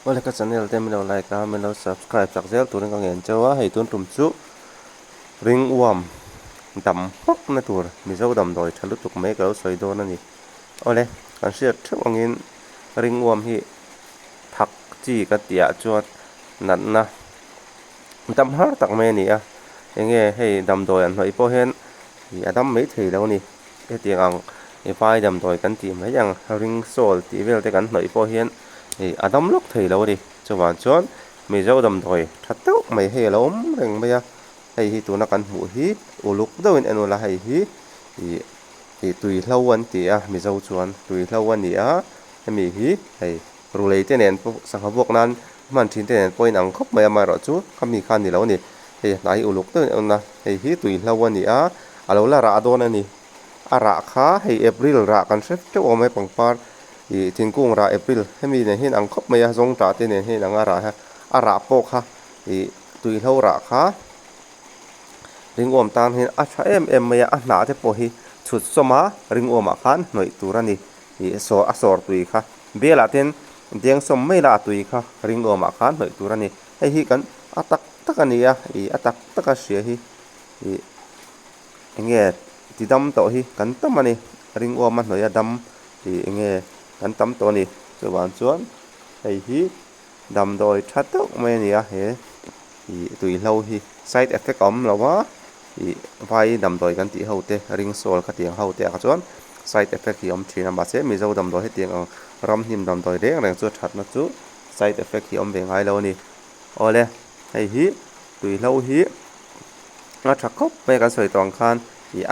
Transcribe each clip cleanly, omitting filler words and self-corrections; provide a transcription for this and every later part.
Wala ka channel te milo like ka milo subscribe chak zel tu ka ngen chawa hei tun tum chu ring wam dam hok na tur mi zo dam doi thalu tuk me ka soi do na ni ole kan sia thawangin ring wam hi thak chi ka tia chuat nan na dam har tak me ni a enge hei dam doi an hoi po hen hi adam me thei lo ni e tiang ang e pai dam doi kan ti mai yang ring sol ti vel te kan hoi po hen Adam lok thei lo đi chuan chuan mi zo dam doi thatau mai he lo reng mai a hei hi tuna kan hmu hi uluk doin enula hei hi tui hlowan ti a mi zo chuan tui hlowan ni a hemi hi hei rulei te nen sangha bok nan man thin te nen point ang khop mai a mai ro chu kami khan ni lo ni hei nai uluk doin enula hei hi tui hlowan ni a alo la ra don ani a ra kha hei April ra kan set te o mai pangpar thingkung ra April hemi ne hin ang khop mai a zong ta te ne hin anga ra ha ara pok ha tui hlo ra kha ringom tan hin a tha em mai a hna te po hi chut soma ringom a khan noi turani so asor tui kha bela ten deng som mai la tui kha ringom a khan noi turani hei hi kan atak takania atak taka sia hi enge tidam to hi kan tamani ringom a noi a dam enge kan tam to ni chuan chuan hei hi dam doi thatau mai ni a he tui hlo hi side effect om lawa vai dam doi kan ti ho te ring sol kha tiang ho te ka chuan side effect hi om thina ma se mi zo dam doi he tiang ram him dam doi reng reng chu that na chu side effect hi om be ngai lo ni ole hei hi tui hlo hi a thakop me kan soi tong khan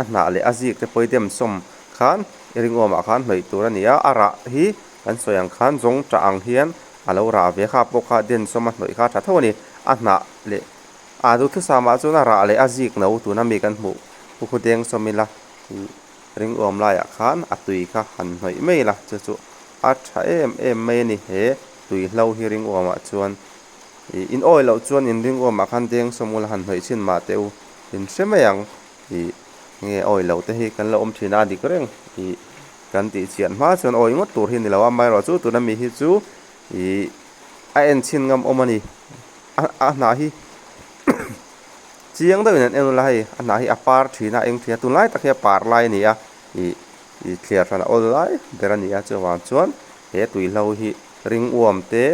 a hna le a zik te poidem som khan ringom a khan hloi tur ania ara hi kan soyang khan zong ta ang hian alo ra ve kha pokha den soma hloi kha tha thoni a hna le a du thu sama chuna ra le a zik no tu na mi kan hmu khu deng somila ringom la ya khan a tui kha han hloi mai la chu chu a tha em mai ni he tui hlo hi ringom a chuan in oil lo chuan in ringom a khan deng somul han hloi chin ma teu in semayang nge oi lo te hi kan lo om thina dik reng kan ti chian ma chuan oi ngot tur hi ni lo mai ro chu tu na mi hi chu a en chin ngam omani a na hi chiang da nen en lai a na hi a par thina eng thia tu lai takhe par lai ni a clear thana all lai berani a chuan chuan he tui lo hi ring uam te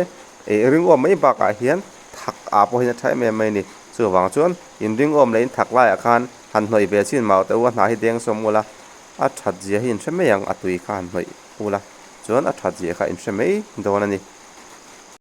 ring uam mai ba ka hian thak a po hin thai me mai ni chuwang chuan in ring uam lein thak lai a khan han hnoi be chin mau te wa na hi deng somula a that ji hin themeyang atui khan hnoi ula chuan a that ji kha in themei don ani